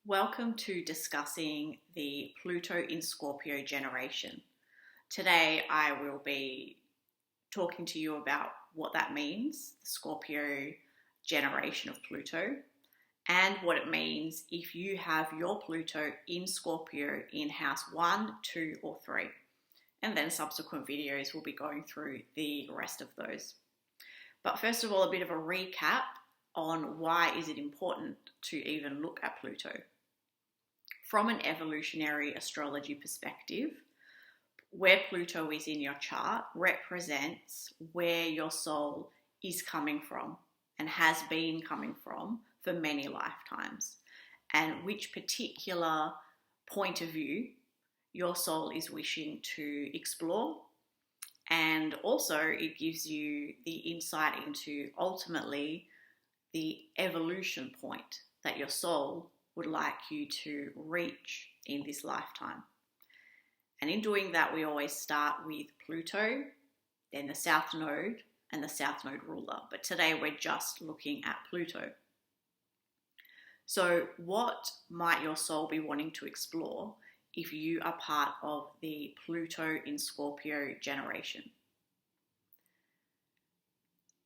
Welcome to discussing the Pluto in Scorpio generation. Today I will be talking to you about what that means, the Scorpio generation of Pluto, and what it means if you have your Pluto in Scorpio in house 1, 2, or 3. And then subsequent videos will be going through the rest of those. But first of all, a bit of a recap on why is it important to even look at Pluto. From an evolutionary astrology perspective, where Pluto is in your chart represents where your soul is coming from and has been coming from for many lifetimes, and which particular point of view your soul is wishing to explore. And also it gives you the insight into ultimately the evolution point that your soul would like you to reach in this lifetime. And in doing that, we always start with Pluto, then the South Node, and the South Node ruler. But today we're just looking at Pluto. So what might your soul be wanting to explore if you are part of the Pluto in Scorpio generation?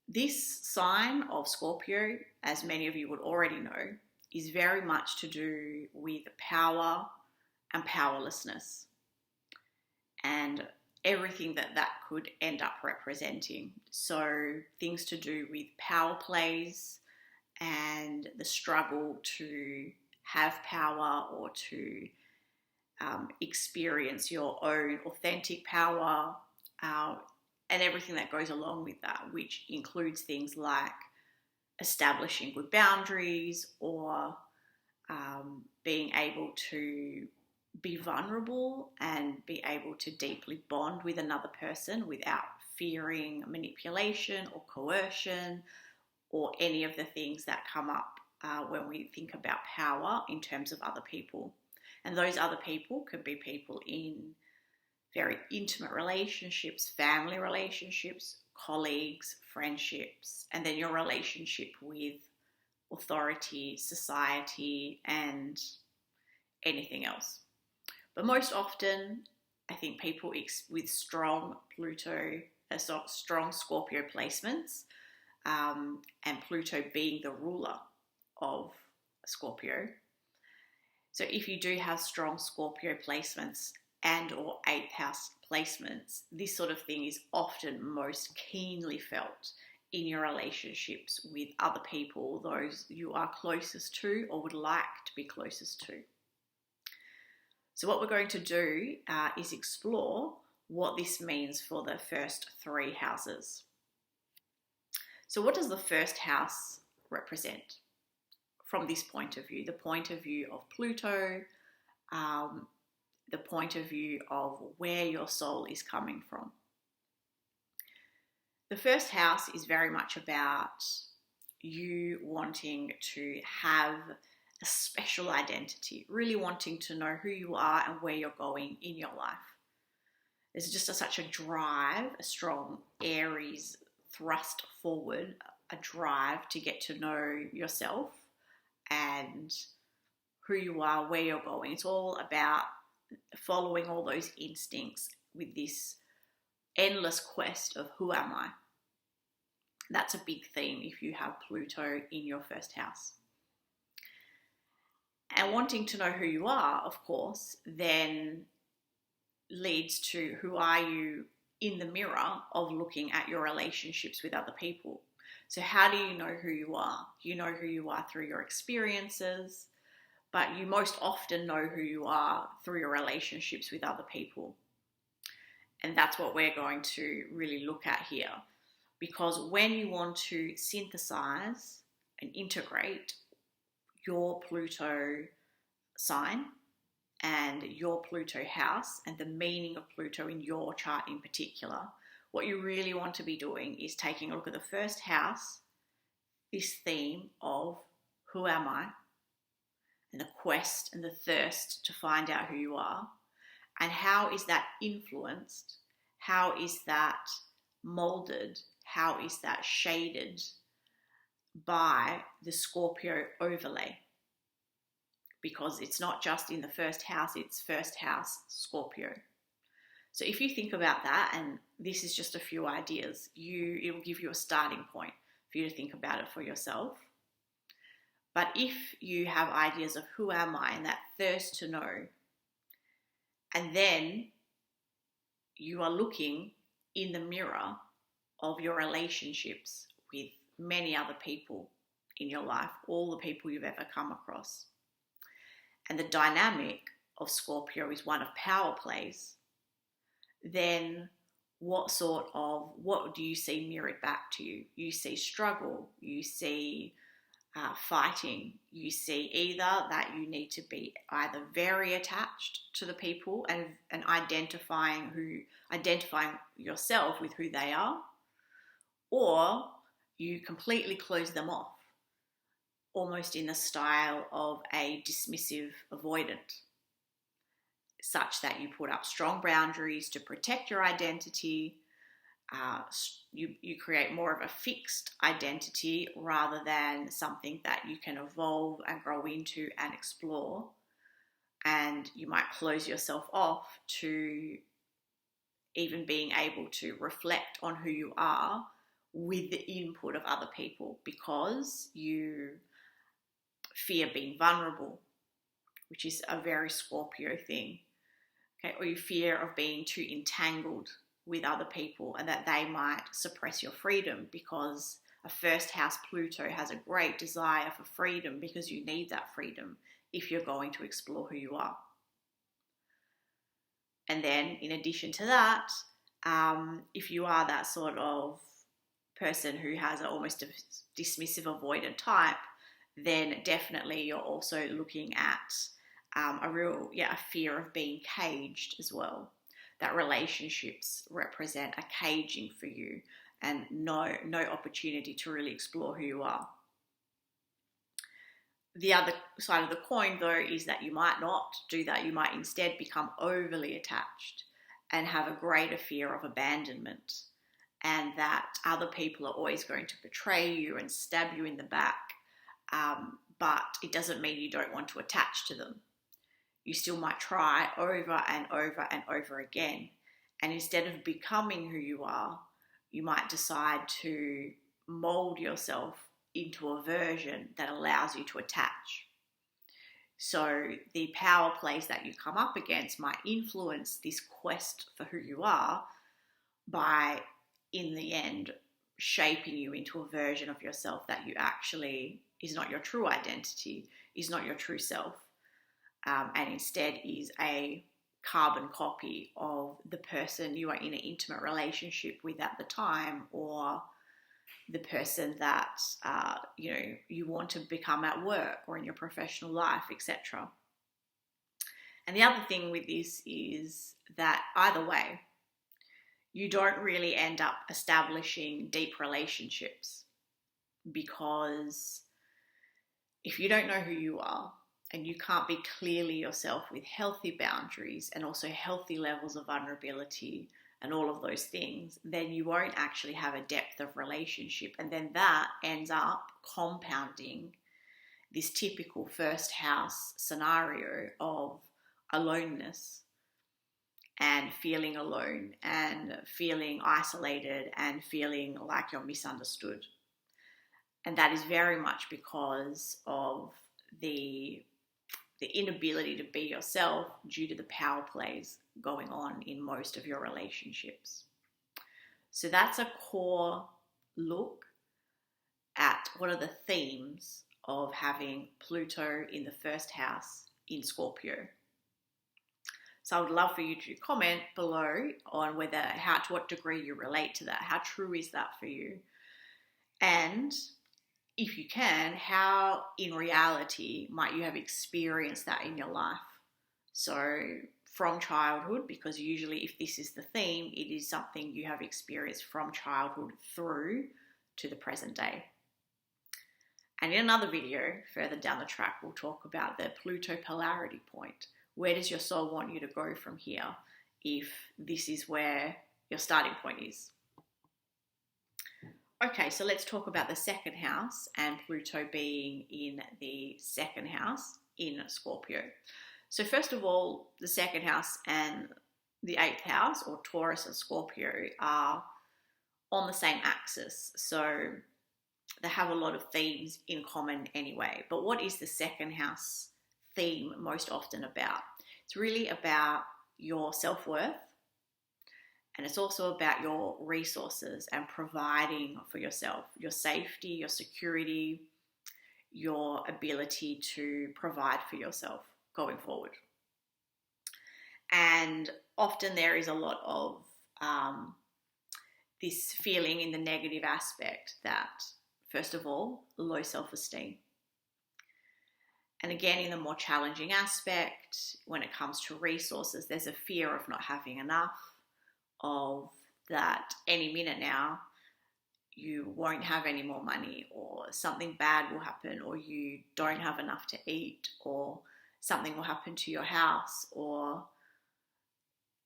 This sign of Scorpio, as many of you would already know, is very much to do with power and powerlessness and everything that could end up representing. So things to do with power plays and the struggle to have power or to experience your own authentic power and everything that goes along with that, which includes things like establishing good boundaries or being able to be vulnerable and be able to deeply bond with another person without fearing manipulation or coercion or any of the things that come up when we think about power in terms of other people. And those other people could be people in very intimate relationships, family relationships, colleagues, friendships, and then your relationship with authority, society, and anything else. But most often, I think people with strong Pluto, strong Scorpio placements, and Pluto being the ruler of Scorpio. So if you do have strong Scorpio placements and or 8th house placements, this sort of thing is often most keenly felt in your relationships with other people, those you are closest to or would like to be closest to. So what we're going to do is explore what this means for the first 3 houses. So what does the first house represent from this point of view? The point of view of Pluto, the point of view of where your soul is coming from. The first house is very much about you wanting to have a special identity, really wanting to know who you are and where you're going in your life. There's just such a drive, a strong Aries thrust forward, a drive to get to know yourself and who you are, where you're going. It's all about following all those instincts with this endless quest of who am I? That's a big theme if you have Pluto in your first house. And wanting to know who you are, of course, then leads to who are you in the mirror of looking at your relationships with other people. So how do you know who you are? You know who you are through your experiences, but you most often know who you are through your relationships with other people. And that's what we're going to really look at here. Because when you want to synthesize and integrate your Pluto sign and your Pluto house and the meaning of Pluto in your chart in particular, what you really want to be doing is taking a look at the first house, this theme of who am I, and the quest and the thirst to find out who you are, and how is that influenced, how is that molded, how is that shaded by the Scorpio overlay. because it's not just in the first house, it's first house Scorpio. So if you think about that, and this is just a few ideas, it will give you a starting point for you to think about it for yourself. But if you have ideas of who am I and that thirst to know, and then you are looking in the mirror of your relationships with many other people in your life, all the people you've ever come across, and the dynamic of Scorpio is one of power plays, then what do you see mirrored back to you? You see struggle, you see fighting, you see either that you need to be either very attached to the people and identifying yourself with who they are, or you completely close them off, almost in the style of a dismissive avoidant, such that you put up strong boundaries to protect your identity. You create more of a fixed identity rather than something that you can evolve and grow into and explore. And you might close yourself off to even being able to reflect on who you are with the input of other people, because you fear being vulnerable, which is a very Scorpio thing. Okay, or you fear of being too entangled with other people and that they might suppress your freedom, because a first house Pluto has a great desire for freedom, because you need that freedom if you're going to explore who you are. And then in addition to that, if you are that sort of person who has almost a dismissive avoidant type, then definitely you're also looking at a fear of being caged as well. That relationships represent a caging for you and no opportunity to really explore who you are. The other side of the coin, though, is that you might not do that. You might instead become overly attached and have a greater fear of abandonment, and that other people are always going to betray you and stab you in the back. But it doesn't mean you don't want to attach to them. You still might try over and over and over again. And instead of becoming who you are, you might decide to mold yourself into a version that allows you to attach. So the power plays that you come up against might influence this quest for who you are by, in the end, shaping you into a version of yourself that you actually is not your true identity, is not your true self. And instead is a carbon copy of the person you are in an intimate relationship with at the time, or the person that you want to become at work or in your professional life, etc. And the other thing with this is that either way, you don't really end up establishing deep relationships, because if you don't know who you are, and you can't be clearly yourself with healthy boundaries and also healthy levels of vulnerability and all of those things, then you won't actually have a depth of relationship. And then that ends up compounding this typical first house scenario of aloneness and feeling alone and feeling isolated and feeling like you're misunderstood. And that is very much because of the inability to be yourself due to the power plays going on in most of your relationships. So that's a core look at what are the themes of having Pluto in the first house in Scorpio. So I would love for you to comment below on to what degree you relate to that. How true is that for you? And if you can, how in reality might you have experienced that in your life? So from childhood, because usually if this is the theme, it is something you have experienced from childhood through to the present day. And in another video further down the track, we'll talk about the Pluto polarity point. Where does your soul want you to go from here if this is where your starting point is? Okay, so let's talk about the second house and Pluto being in the second house in Scorpio. So first of all, the second house and the eighth house, or Taurus and Scorpio, are on the same axis. So they have a lot of themes in common anyway. But what is the second house theme most often about? It's really about your self-worth, and it's also about your resources and providing for yourself, your safety, your security, your ability to provide for yourself going forward. And often there is a lot of this feeling in the negative aspect that, first of all, low self-esteem. And again, in the more challenging aspect, when it comes to resources, there's a fear of not having enough, of that any minute now you won't have any more money, or something bad will happen, or you don't have enough to eat, or something will happen to your house or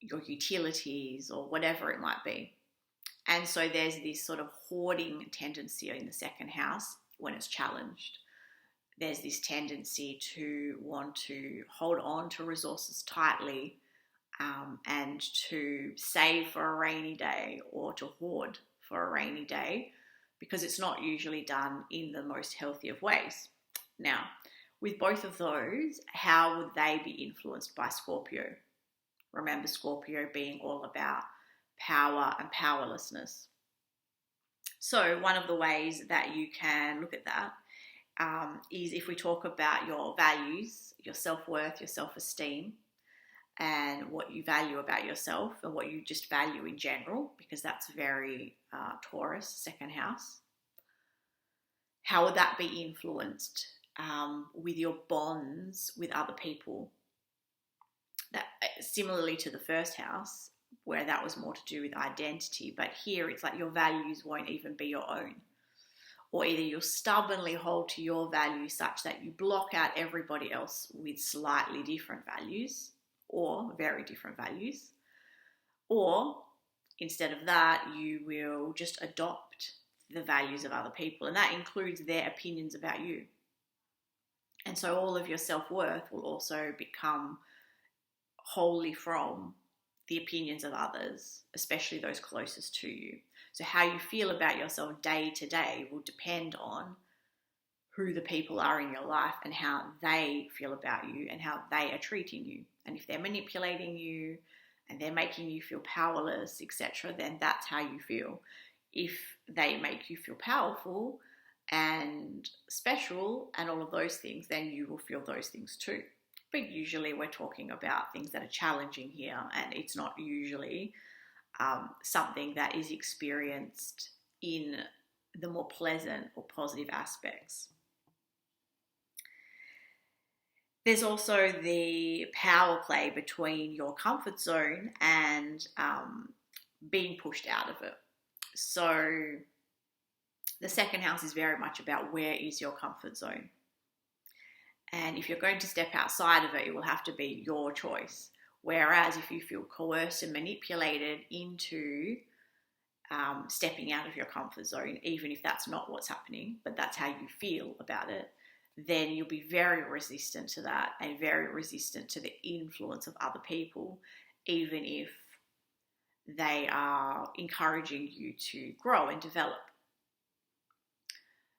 your utilities, or whatever it might be. And so there's this sort of hoarding tendency in the second house when it's challenged. There's this tendency to want to hold on to resources tightly, and to save for a rainy day, or to hoard for a rainy day, because it's not usually done in the most healthy of ways. Now, with both of those, how would they be influenced by Scorpio? Remember, Scorpio being all about power and powerlessness. So one of the ways that you can look at that is if we talk about your values, your self-worth, your self-esteem, and what you value about yourself and what you just value in general, because that's very Taurus, second house. How would that be influenced with your bonds with other people? That, similarly to the first house, where that was more to do with identity, but here it's like your values won't even be your own. Or either you'll stubbornly hold to your values such that you block out everybody else with slightly different values, or very different values. Or instead of that, you will just adopt the values of other people, and that includes their opinions about you. And so all of your self-worth will also become wholly from the opinions of others, especially those closest to you. So how you feel about yourself day to day will depend on who the people are in your life and how they feel about you and how they are treating you. And if they're manipulating you and they're making you feel powerless, etc., then that's how you feel. If they make you feel powerful and special and all of those things, then you will feel those things too. But usually we're talking about things that are challenging here, and it's not usually something that is experienced in the more pleasant or positive aspects. There's also the power play between your comfort zone and being pushed out of it. So the second house is very much about where is your comfort zone. And if you're going to step outside of it, it will have to be your choice. Whereas if you feel coerced and manipulated into stepping out of your comfort zone, even if that's not what's happening, but that's how you feel about it, then you'll be very resistant to that and very resistant to the influence of other people, even if they are encouraging you to grow and develop.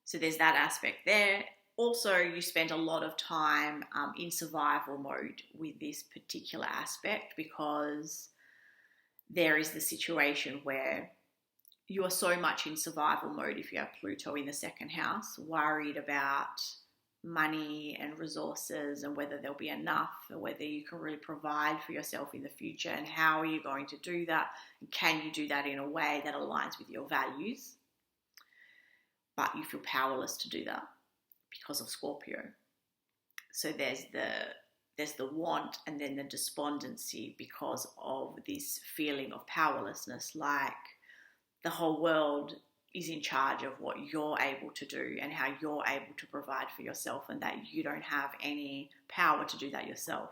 So there's that aspect there. Also, you spend a lot of time in survival mode with this particular aspect, because there is the situation where you are so much in survival mode if you have Pluto in the second house, worried about money and resources and whether there'll be enough, and whether you can really provide for yourself in the future, and how are you going to do that, and can you do that in a way that aligns with your values, but you feel powerless to do that because of Scorpio. So there's the want and then the despondency because of this feeling of powerlessness, like the whole world is in charge of what you're able to do and how you're able to provide for yourself, and that you don't have any power to do that yourself.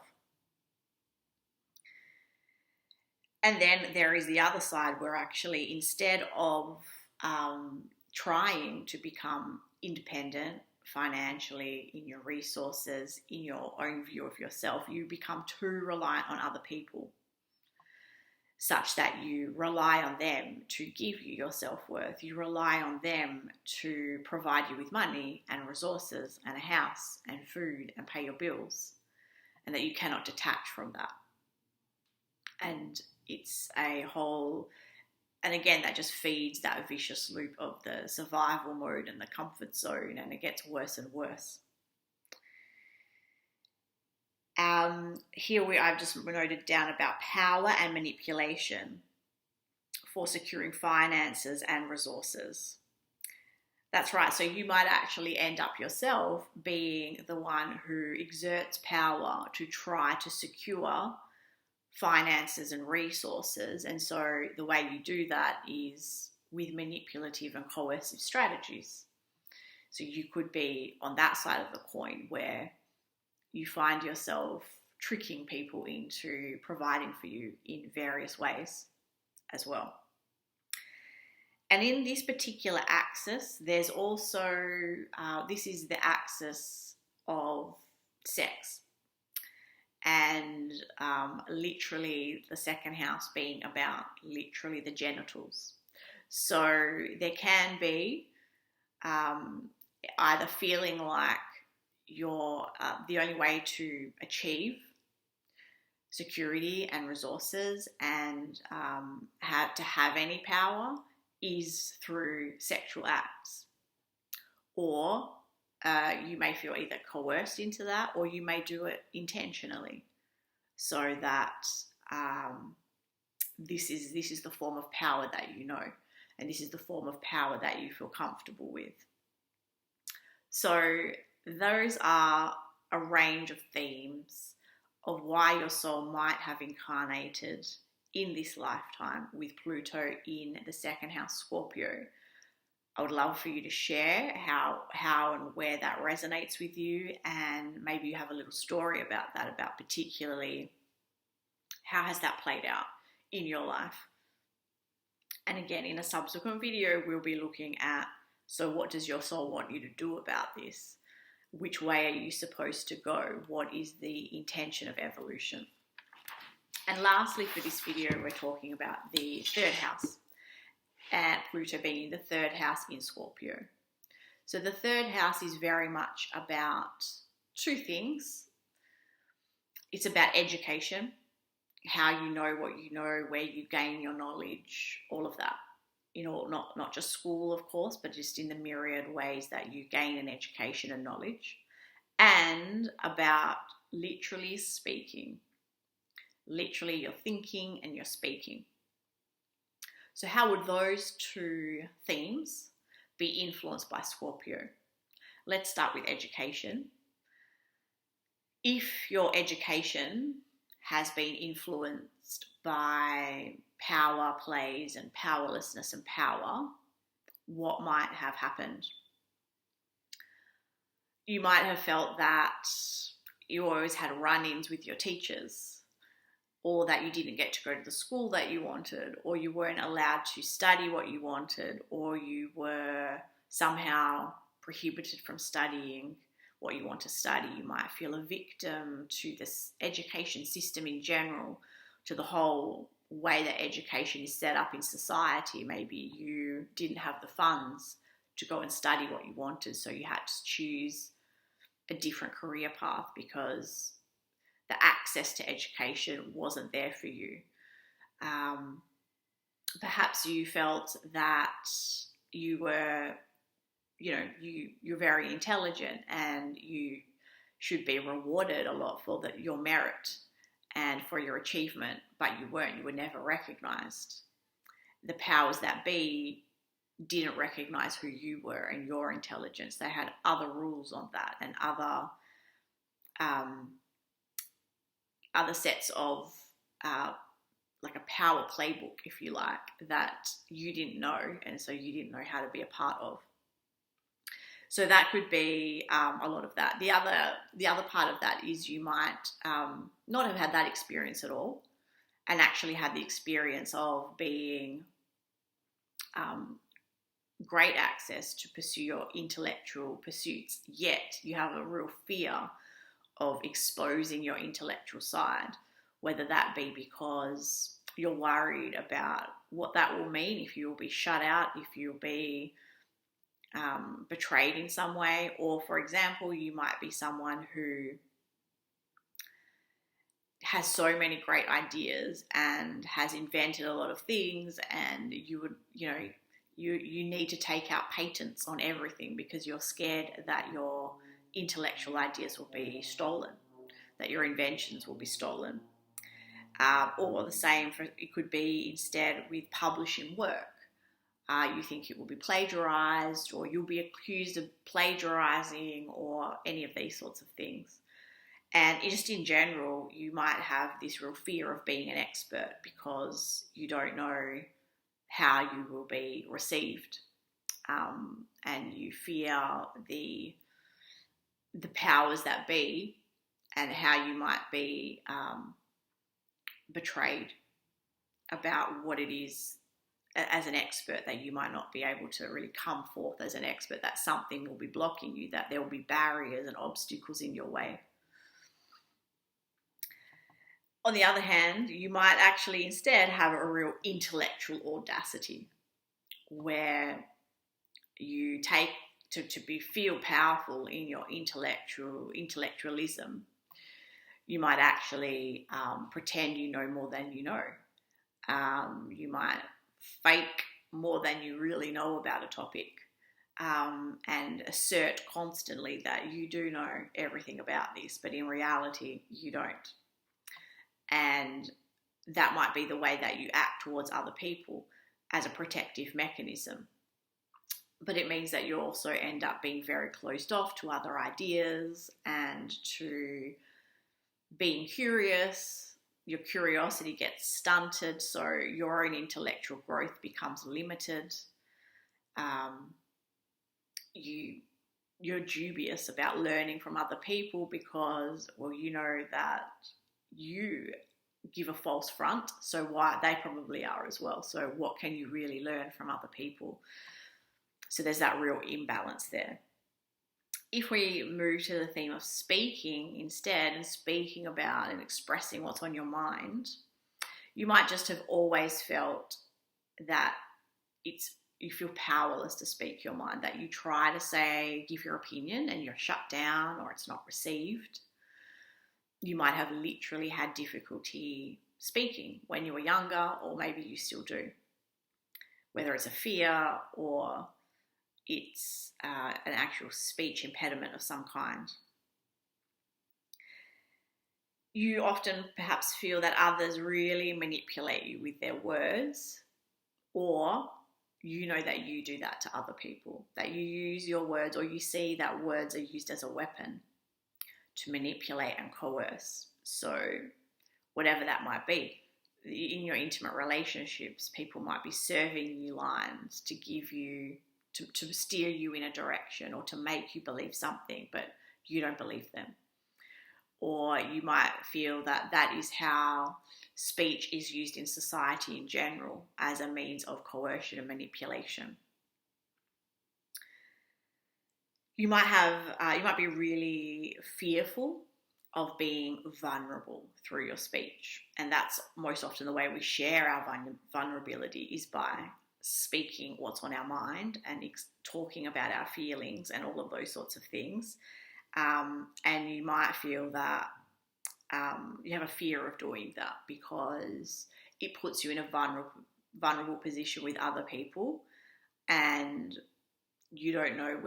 And then there is the other side where actually, instead of trying to become independent, financially, in your resources, in your own view of yourself. You become too reliant on other people, such that you rely on them to give you your self-worth. You rely on them to provide you with money and resources and a house and food and pay your bills, and that you cannot detach from that. And it's a whole, and again, that just feeds that vicious loop of the survival mode and the comfort zone, and it gets worse and worse. Here I've just noted down about power and manipulation for securing finances and resources. That's right. So you might actually end up yourself being the one who exerts power to try to secure finances and resources. And so the way you do that is with manipulative and coercive strategies. So you could be on that side of the coin where you find yourself tricking people into providing for you in various ways as well. And in this particular axis, there's also, this is the axis of sex. And literally the second house being about literally the genitals. So there can be either feeling like you're the only way to achieve security and resources and have any power is through sexual acts, or you may feel either coerced into that, or you may do it intentionally, so that this is the form of power that you know, and this is the form of power that you feel comfortable with. So those are a range of themes of why your soul might have incarnated in this lifetime with Pluto in the second house Scorpio. I would love for you to share how and where that resonates with you, and maybe you have a little story about that, about particularly how has that played out in your life. And again, in a subsequent video, we'll be looking at, so what does your soul want you to do about this? Which way are you supposed to go? What is the intention of evolution? And lastly, for this video, we're talking about the third house, and Pluto being the third house in Scorpio. So the third house is very much about two things. It's about education, how you know what you know, where you gain your knowledge, all of that. You know, not just school, of course, but just in the myriad ways that you gain an education and knowledge. And about literally speaking. Literally, you're thinking and you're speaking. So how would those two themes be influenced by Scorpio? Let's start with education. If your education has been influenced by power plays and powerlessness and power, what might have happened? You might have felt that you always had run-ins with your teachers, or that you didn't get to go to the school that you wanted, or you weren't allowed to study what you wanted, or you were somehow prohibited from studying what you want to study. You might feel a victim to this education system in general, to the whole way that education is set up in society. Maybe you didn't have the funds to go and study what you wanted, so you had to choose a different career path because the access to education wasn't there for you. Perhaps you felt that you were, you're very intelligent and you should be rewarded a lot for your merit and for your achievement, but you weren't. You were never recognized. The powers that be didn't recognize who you were and your intelligence. They had other rules on that, and other sets of like a power playbook, if you like, that you didn't know, and so you didn't know how to be a part of. So that could be a lot of that. The other part of that is you might not have had that experience at all, and actually had the experience of being great access to pursue your intellectual pursuits, yet you have a real fear of exposing your intellectual side, whether that be because you're worried about what that will mean, if you'll be shut out, if you'll be betrayed in some way, or for example, you might be someone who has so many great ideas and has invented a lot of things, and you need to take out patents on everything because you're scared that your intellectual ideas will be stolen, that your inventions will be stolen. Or the same it could be instead with publishing work. You think it will be plagiarized, or you'll be accused of plagiarizing, or any of these sorts of things. And just in general, you might have this real fear of being an expert because you don't know how you will be received, and you fear the powers that be and how you might be betrayed about what it is as an expert, that you might not be able to really come forth as an expert, that something will be blocking you, that there will be barriers and obstacles in your way. On the other hand, you might actually instead have a real intellectual audacity where you take to feel powerful in your intellectualism. You might actually pretend you know more than you know. You might fake more than you really know about a topic, and assert constantly that you do know everything about this, but in reality you don't. And that might be the way that you act towards other people as a protective mechanism. But it means that you also end up being very closed off to other ideas and to being curious. Your curiosity gets stunted, so your own intellectual growth becomes limited. You're dubious about learning from other people because, well, you know that you give a false front, so why they probably are as well. So what can you really learn from other people? So there's that real imbalance there. If we move to the theme of speaking instead, and speaking about and expressing what's on your mind, you might just have always felt that you feel powerless to speak your mind, that you try to give your opinion and you're shut down or it's not received. You might have literally had difficulty speaking when you were younger, or maybe you still do, whether it's a fear or it's an actual speech impediment of some kind. You often perhaps feel that others really manipulate you with their words, or you know that you do that to other people, that you use your words, or you see that words are used as a weapon to manipulate and coerce. So whatever that might be, in your intimate relationships, people might be serving you lines to give you, to steer you in a direction, or to make you believe something, but you don't believe them. Or you might feel that that is how speech is used in society in general, as a means of coercion and manipulation. You might be really fearful of being vulnerable through your speech, and that's most often the way we share our vulnerability, is by speaking what's on our mind and talking about our feelings and all of those sorts of things. And you might feel that you have a fear of doing that because it puts you in a vulnerable position with other people, and you don't know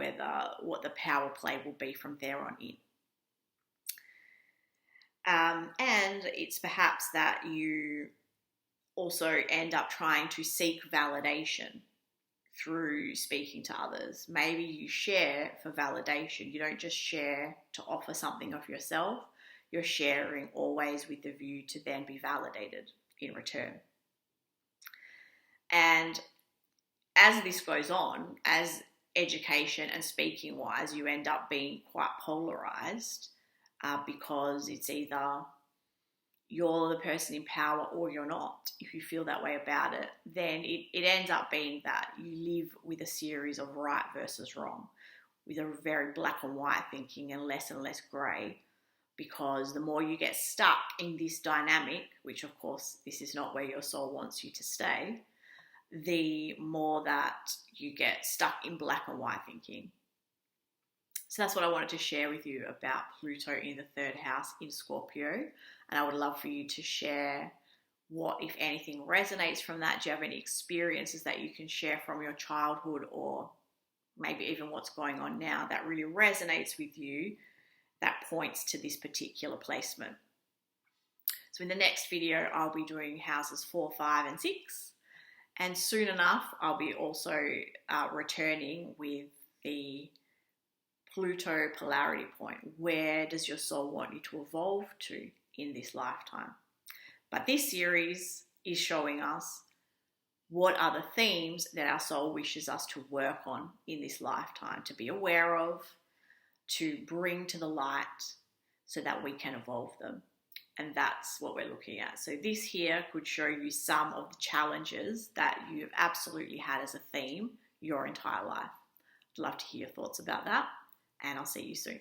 what the power play will be from there on in. And it's perhaps that you also end up trying to seek validation through speaking to others. Maybe you share for validation. You don't just share to offer something of yourself. You're sharing always with the view to then be validated in return. And as this goes on, as education and speaking wise, you end up being quite polarized, because it's either you're the person in power or you're not, if you feel that way about it, then it ends up being that you live with a series of right versus wrong, with a very black and white thinking and less grey, because the more you get stuck in this dynamic, which of course this is not where your soul wants you to stay, the more that you get stuck in black and white thinking. So that's what I wanted to share with you about Pluto in the third house in Scorpio. And I would love for you to share what, if anything, resonates from that. Do you have any experiences that you can share from your childhood, or maybe even what's going on now that really resonates with you, that points to this particular placement? So in the next video, I'll be doing houses 4, 5, and 6. And soon enough, I'll be also returning with the Pluto polarity point. Where does your soul want you to evolve to in this lifetime? But this series is showing us what are the themes that our soul wishes us to work on in this lifetime, to be aware of, to bring to the light so that we can evolve them. And that's what we're looking at. So this here could show you some of the challenges that you've absolutely had as a theme your entire life. I'd love to hear your thoughts about that, and I'll see you soon.